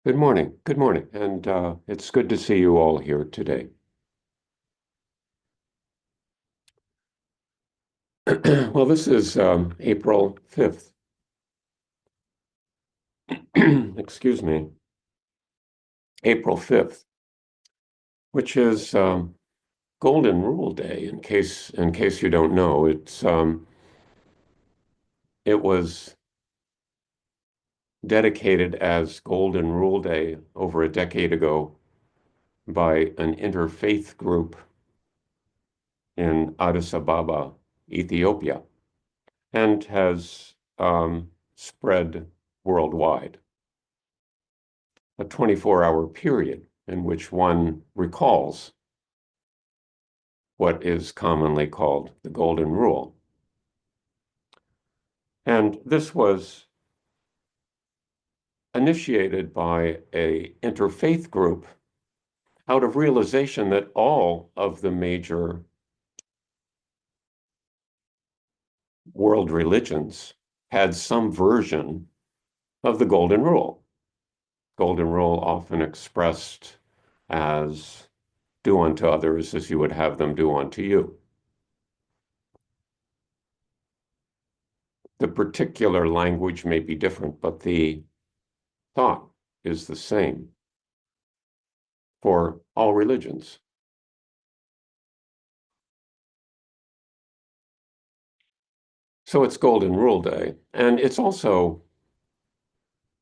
Good morning, and it's good to see you all here today. Well, this is April 5th. Excuse me, April 5th, which is Golden Rule Day. In case you don't know, it was dedicated as Golden Rule Day over a decade ago by an interfaith group in Addis Ababa, Ethiopia, and has spread worldwide. A 24-hour period in which one recalls what is commonly called the Golden Rule. And this was initiated by an interfaith group out of realization that all of the major world religions had some version of the Golden Rule. Golden Rule often expressed as do unto others as you would have them do unto you. The particular language may be different, but the thought is the same for all religions. So it's Golden Rule Day, and it's also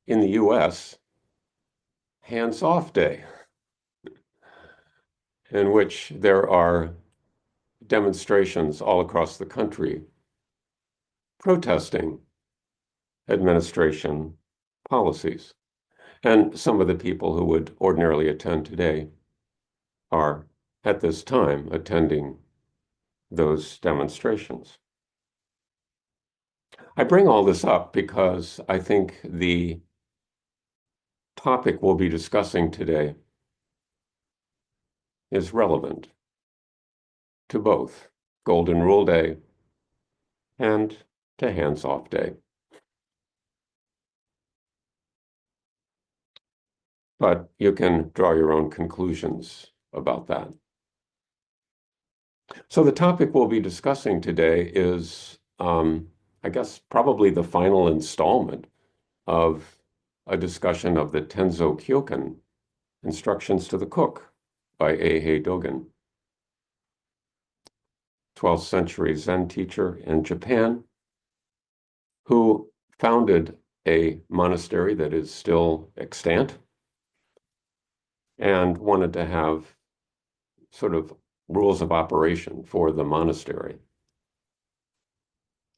in the US Hands Off Day, in which there are demonstrations all across the country protesting administration policies. And some of the people who would ordinarily attend today are at this time attending those demonstrations. I bring all this up because I think the topic we'll be discussing today is relevant to both Golden Rule Day and to Hands Off Day. But you can draw your own conclusions about that. So the topic we'll be discussing today is, I guess, probably the final installment of a discussion of the Tenzo Kyokan, Instructions to the Cook by Eihei Dogen, 12th century Zen teacher in Japan, who founded a monastery that is still extant and wanted to have sort of rules of operation for the monastery.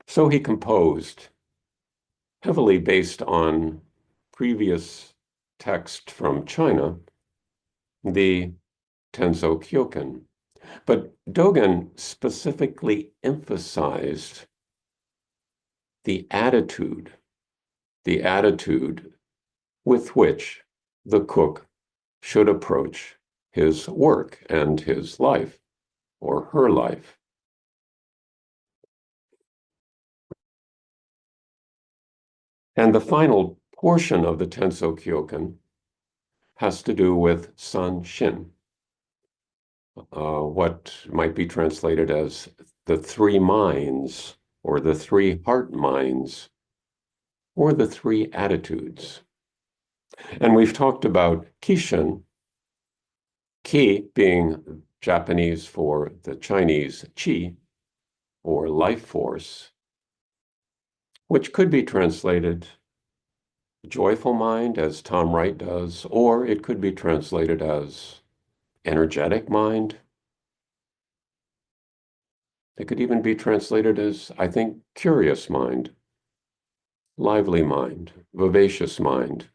So he composed, heavily based on previous text from China, the Tenzo Kyokan. But Dogen specifically emphasized the attitude with which the cook should approach his work and his life, or her life. And the final portion of the Tenzo Kyokan has to do with sanshin, what might be translated as the three minds, or the three heart minds, or the three attitudes. And we've talked about kishin, ki being Japanese for the Chinese chi, or life force, which could be translated joyful mind, as Tom Wright does, or it could be translated as energetic mind. It could even be translated as, I think, curious mind, lively mind, vivacious mind.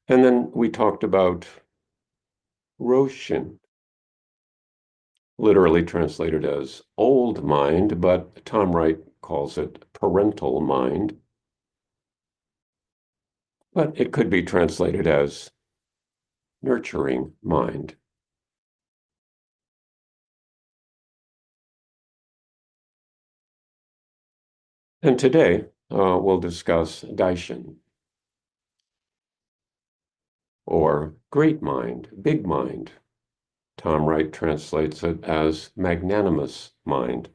And then we talked about Roshin, literally translated as old mind, but Tom Wright calls it parental mind. But it could be translated as nurturing mind. And today, we'll discuss Daishin, or great mind, big mind. Tom Wright translates it as magnanimous mind.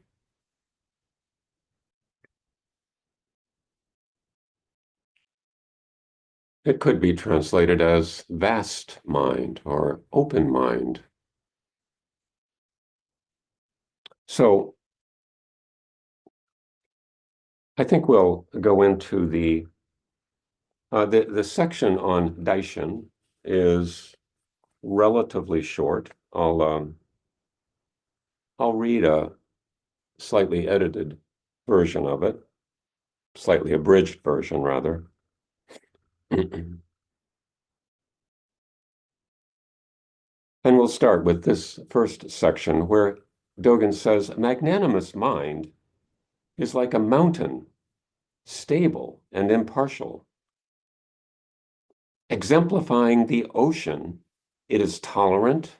It could be translated as vast mind or open mind. So I think we'll go into the section on Daishin is relatively short. I'll read a slightly edited version of it, slightly abridged version rather. And we'll start with this first section where Dogen says, magnanimous mind is like a mountain, stable and impartial. Exemplifying the ocean, it is tolerant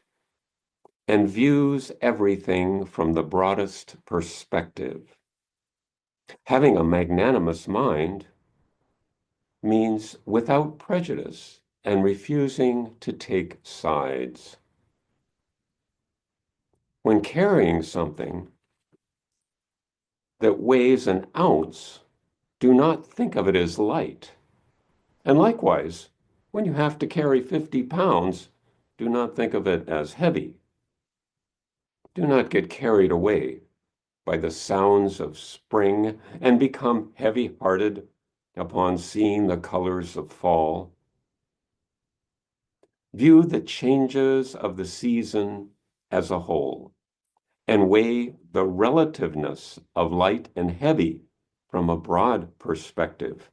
and views everything from the broadest perspective. Having a magnanimous mind means without prejudice and refusing to take sides. When carrying something that weighs an ounce, do not think of it as light. And likewise, when you have to carry 50 pounds, do not think of it as heavy. Do not get carried away by the sounds of spring and become heavy-hearted upon seeing the colors of fall. View the changes of the season as a whole and weigh the relativeness of light and heavy from a broad perspective.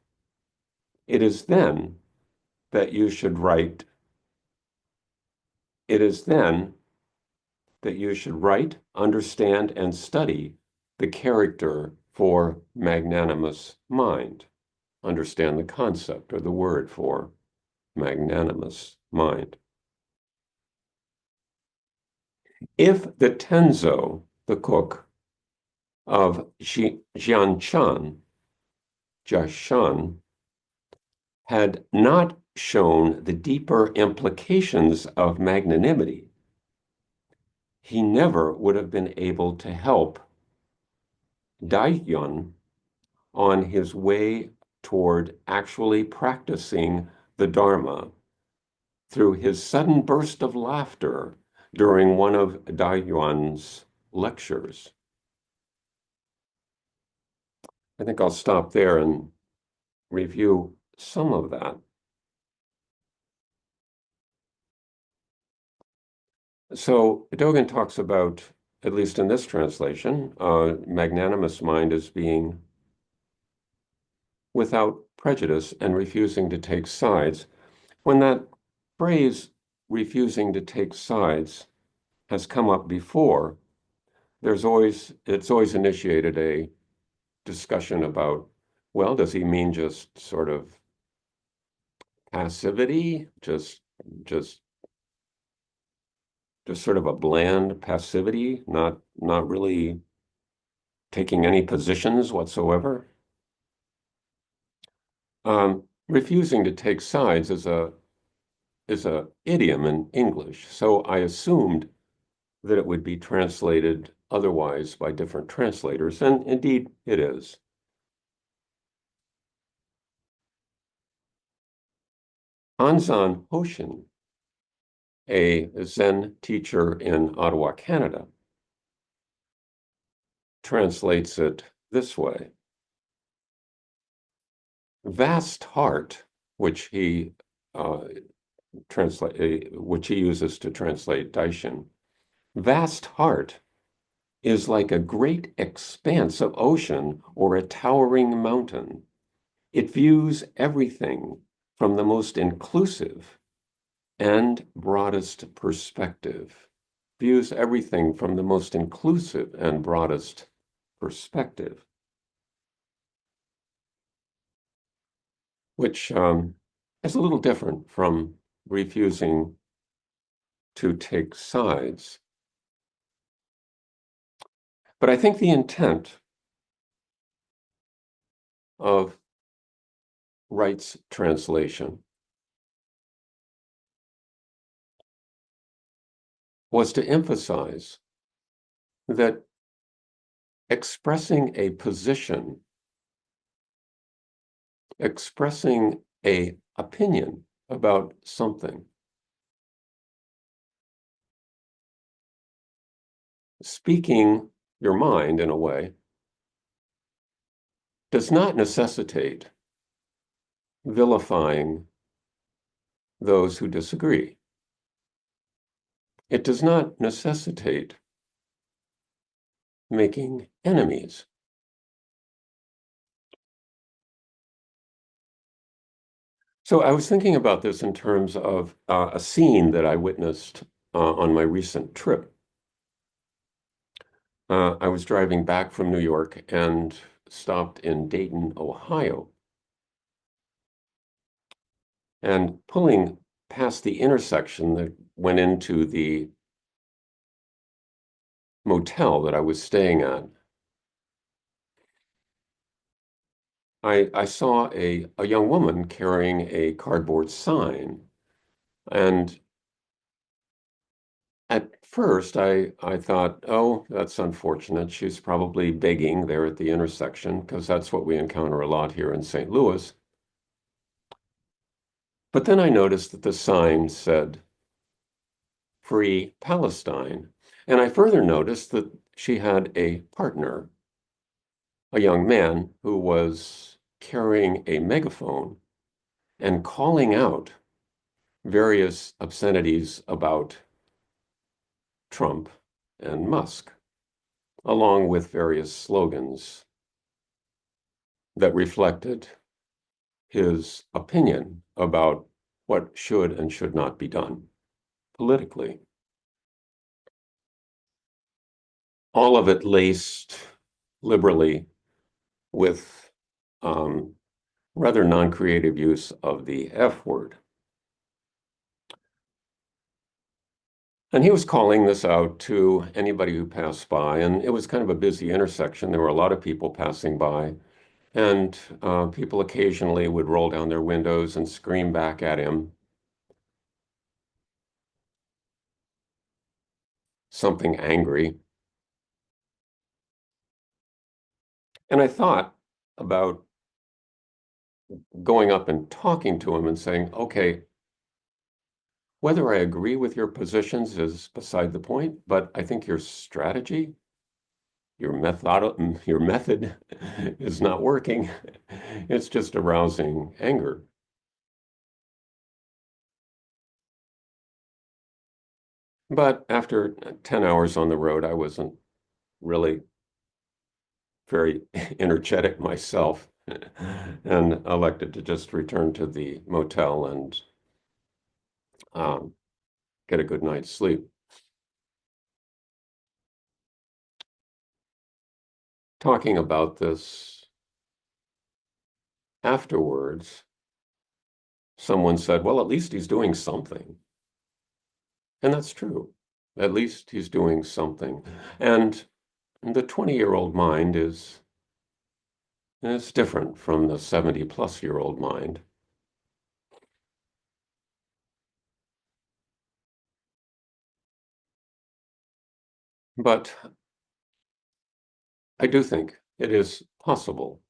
It is then that you should write. It is then that you should write, understand, and study the character for magnanimous mind. Understand the concept or the word for magnanimous mind. If the Tenzo, the cook of Jianshan, Jiashan, had not shown the deeper implications of magnanimity, he never would have been able to help Daiyun on his way toward actually practicing the Dharma through his sudden burst of laughter during one of Daiyuan's lectures. I think I'll stop there and review some of that. So Dogen talks about, at least in this translation, magnanimous mind as being without prejudice and refusing to take sides. When that phrase, refusing to take sides, has come up before, it's always initiated a discussion about, well, does he mean just sort of passivity, just sort of a bland passivity, not really taking any positions whatsoever? Refusing to take sides is a idiom in English, so I assumed that it would be translated otherwise by different translators, and indeed it is. Anzan Hoshin, a Zen teacher in Ottawa, Canada, translates it this way. Vast heart, which he uses to translate Daishin, vast heart is like a great expanse of ocean or a towering mountain. It views everything from the most inclusive and broadest perspective. Views everything from the most inclusive and broadest perspective, which is a little different from refusing to take sides. But I think the intent of Wright's translation was to emphasize that expressing a position, expressing an opinion about something, speaking your mind in a way, does not necessitate vilifying those who disagree. It does not necessitate making enemies. So I was thinking about this in terms of a scene that I witnessed on my recent trip. I was driving back from New York and stopped in Dayton, Ohio. And pulling past the intersection that went into the motel that I was staying at, I saw a young woman carrying a cardboard sign. And at first, I thought, oh, that's unfortunate. She's probably begging there at the intersection, because that's what we encounter a lot here in St. Louis. But then I noticed that the sign said, Free Palestine. And I further noticed that she had a partner, a young man who was carrying a megaphone and calling out various obscenities about Trump and Musk, along with various slogans that reflected his opinion about what should and should not be done politically. All of it laced liberally with rather non-creative use of the F word. And he was calling this out to anybody who passed by, and it was kind of a busy intersection. There were a lot of people passing by, and people occasionally would roll down their windows and scream back at him something angry. And I thought about going up and talking to him and saying, okay, whether I agree with your positions is beside the point, but I think your strategy, your method is not working. It's just arousing anger. But after 10 hours on the road, I wasn't really very energetic myself and elected to just return to the motel and um, get a good night's sleep. Talking about this afterwards, someone said, well, at least he's doing something. And that's true. At least he's doing something. And the 20-year-old mind is different from the 70-plus-year-old mind. But I do think it is possible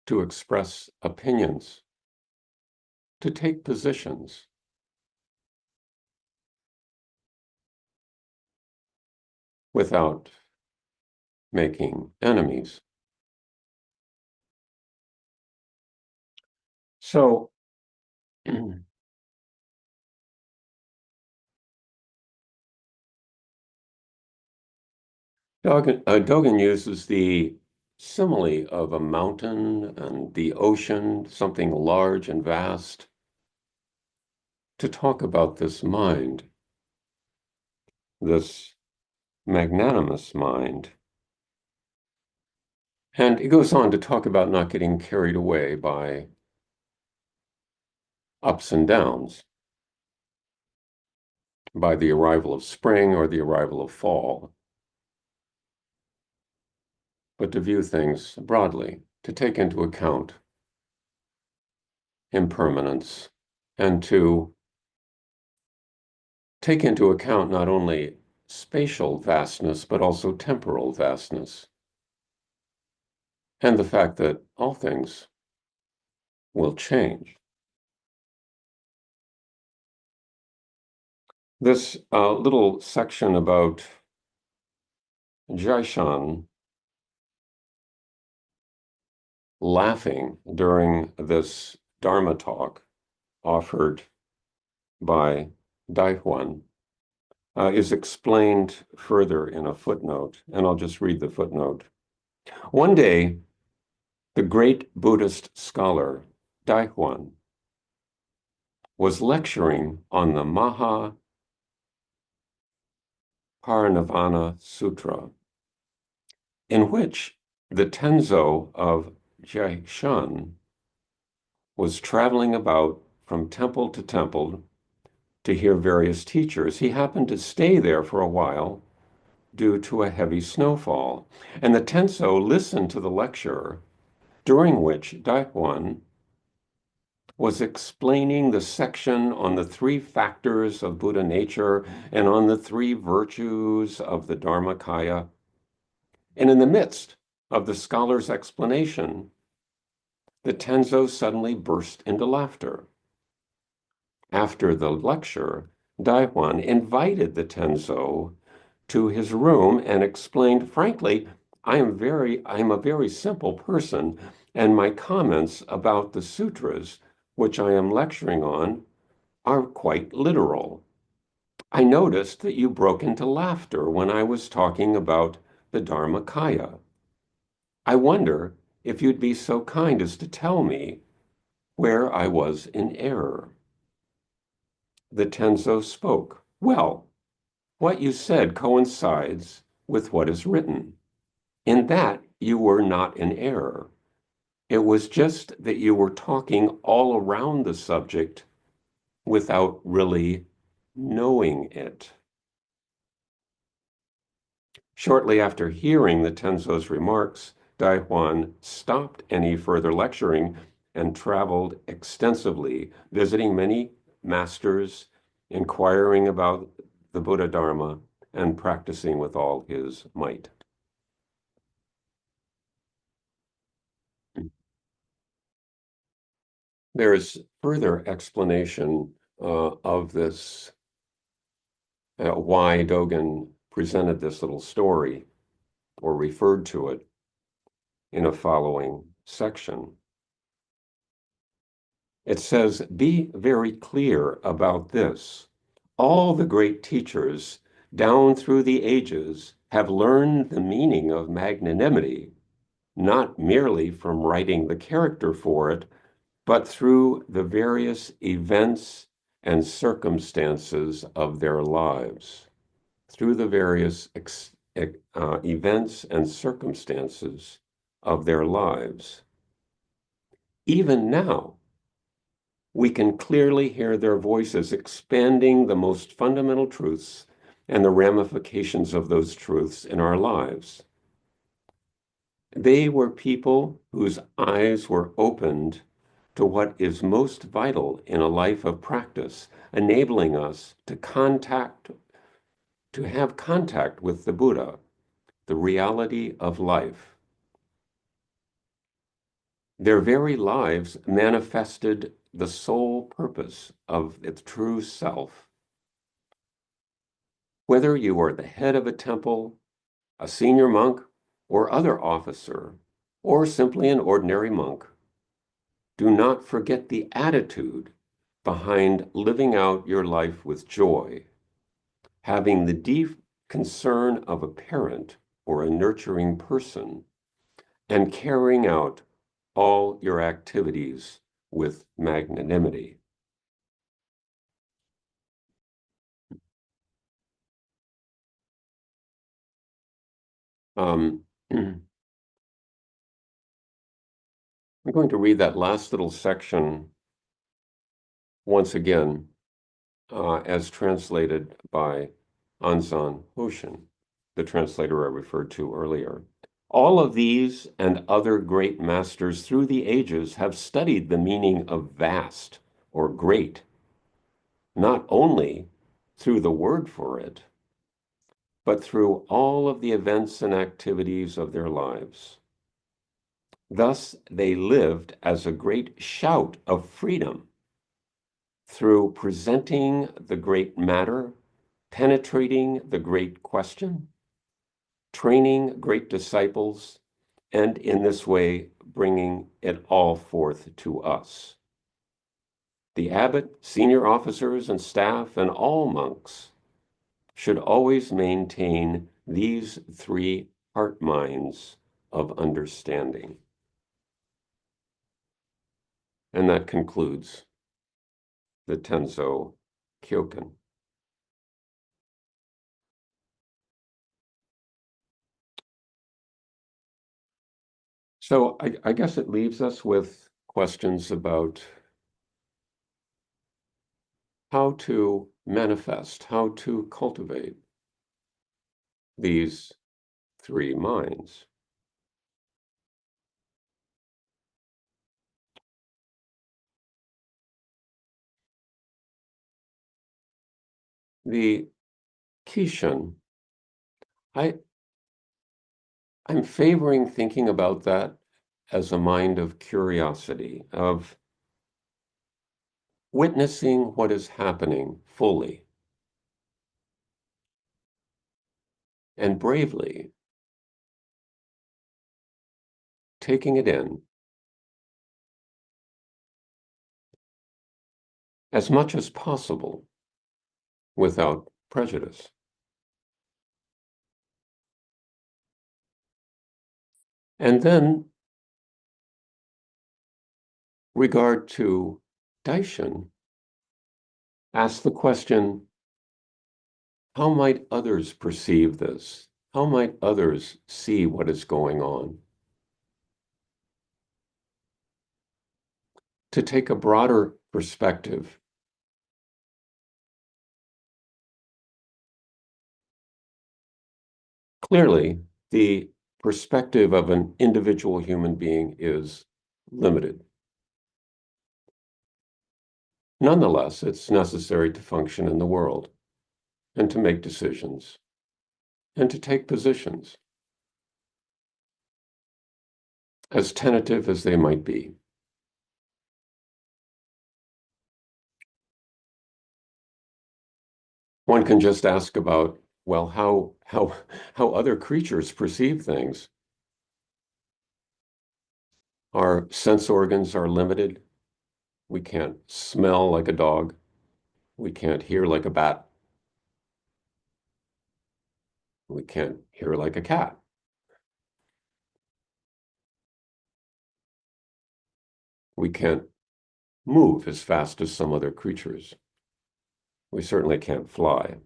to express opinions, to take positions without making enemies. So Dogen uses the simile of a mountain and the ocean, something large and vast, to talk about this mind, this magnanimous mind. And he goes on to talk about not getting carried away by ups and downs, by the arrival of spring or the arrival of fall, but to view things broadly, to take into account impermanence, and to take into account not only spatial vastness, but also temporal vastness, and the fact that all things will change. This little section about Daishin laughing during this Dharma talk offered by Daihuan is explained further in a footnote, and I'll just read the footnote. One day, the great Buddhist scholar Daihuan was lecturing on the Parinirvana Sutra, in which the Tenzo of Daishin was traveling about from temple to temple to hear various teachers. He happened to stay there for a while due to a heavy snowfall, and the Tenzo listened to the lecture, during which Daihuan was explaining the section on the three factors of Buddha nature and on the three virtues of the Dharmakaya. And in the midst of the scholar's explanation, the Tenzo suddenly burst into laughter. After the lecture, Daihuan invited the Tenzo to his room and explained, frankly, I'm a very simple person, and my comments about the sutras, which I am lecturing on, are quite literal. I noticed that you broke into laughter when I was talking about the Dharmakaya. I wonder if you'd be so kind as to tell me where I was in error. The Tenzo spoke. Well, what you said coincides with what is written. In that, you were not in error. It was just that you were talking all around the subject without really knowing it. Shortly after hearing the Tenzo's remarks, Daihuan stopped any further lecturing and traveled extensively, visiting many masters, inquiring about the Buddha Dharma, and practicing with all his might. There's further explanation of this, why Dogen presented this little story or referred to it in a following section. It says, be very clear about this. All the great teachers down through the ages have learned the meaning of magnanimity, not merely from writing the character for it, but through the various events and circumstances of their lives. Through the various events and circumstances of their lives. Even now, we can clearly hear their voices expanding the most fundamental truths and the ramifications of those truths in our lives. They were people whose eyes were opened to what is most vital in a life of practice, enabling us to have contact with the Buddha, the reality of life. Their very lives manifested the sole purpose of its true self. Whether you are the head of a temple, a senior monk, or other officer, or simply an ordinary monk, do not forget the attitude behind living out your life with joy, having the deep concern of a parent or a nurturing person, and carrying out all your activities with magnanimity. I'm going to read that last little section once again, as translated by Anzan Hoshin, the translator I referred to earlier. All of these and other great masters through the ages have studied the meaning of vast or great, not only through the word for it, but through all of the events and activities of their lives. Thus, they lived as a great shout of freedom through presenting the great matter, penetrating the great question, training great disciples, and in this way, bringing it all forth to us. The abbot, senior officers and staff, and all monks should always maintain these three heart minds of understanding. And that concludes the Tenzo Kyokan. So I guess it leaves us with questions about how to manifest, how to cultivate these three minds. The Kishan, I, I'm favoring thinking about that as a mind of curiosity, of witnessing what is happening fully and bravely taking it in as much as possible without prejudice. And then regard to Daishin, ask the question, how might others perceive this? How might others see what is going on? To take a broader perspective. Clearly, the perspective of an individual human being is limited. Nonetheless, it's necessary to function in the world and to make decisions and to take positions, as tentative as they might be. One can just ask about, well, how other creatures perceive things. Our sense organs are limited. We can't smell like a dog. We can't hear like a bat. We can't hear like a cat. We can't move as fast as some other creatures. We certainly can't fly.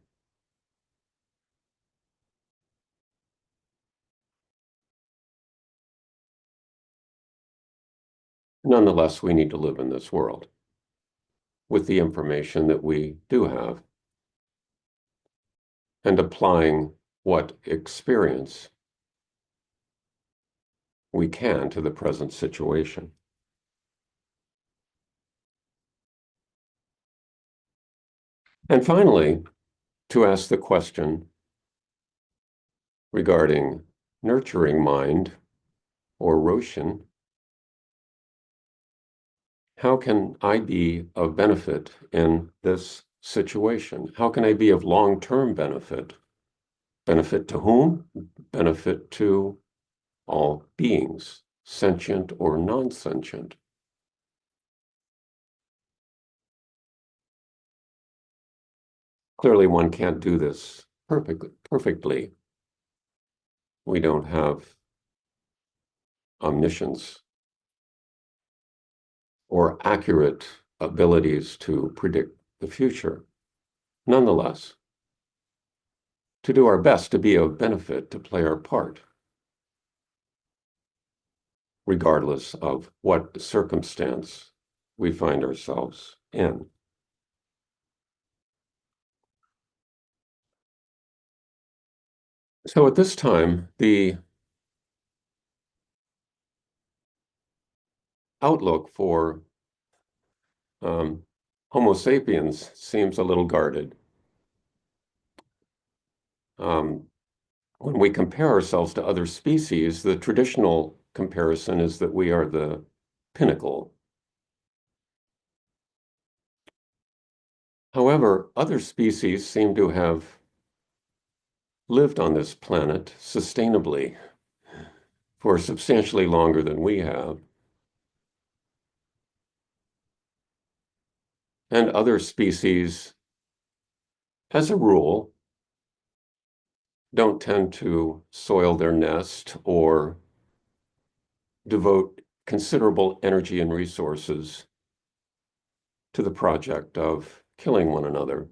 Nonetheless, we need to live in this world with the information that we do have and applying what experience we can to the present situation. And finally, to ask the question regarding nurturing mind or Roshan, how can I be of benefit in this situation? How can I be of long-term benefit? Benefit to whom? Benefit to all beings, sentient or non-sentient. Clearly, one can't do this perfectly. We don't have omniscience or accurate abilities to predict the future. Nonetheless, to do our best to be of benefit, to play our part, regardless of what circumstance we find ourselves in. So at this time, the outlook for Homo sapiens seems a little guarded. When we compare ourselves to other species, the traditional comparison is that we are the pinnacle. However, other species seem to have lived on this planet sustainably for substantially longer than we have. And other species, as a rule, don't tend to soil their nest or devote considerable energy and resources to the project of killing one another.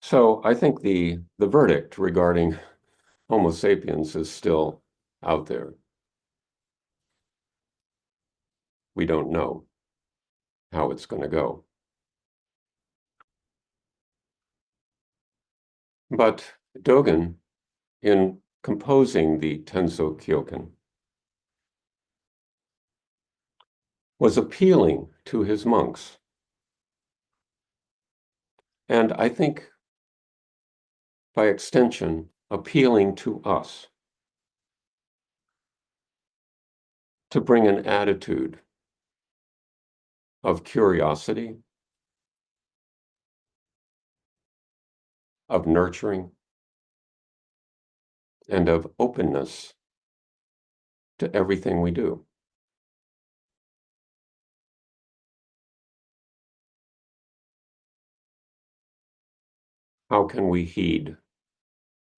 So I think the verdict regarding Homo sapiens is still out there. We don't know how it's going to go. But Dogen, in composing the Tenzo Kyoken, was appealing to his monks. And I think, by extension, appealing to us to bring an attitude of curiosity, of nurturing, and of openness to everything we do. How can we heed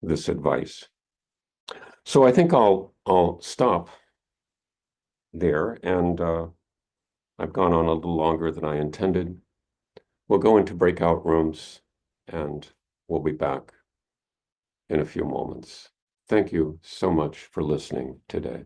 this advice? So I think I'll stop there, and I've gone on a little longer than I intended. We'll go into breakout rooms, and we'll be back in a few moments. Thank you so much for listening today.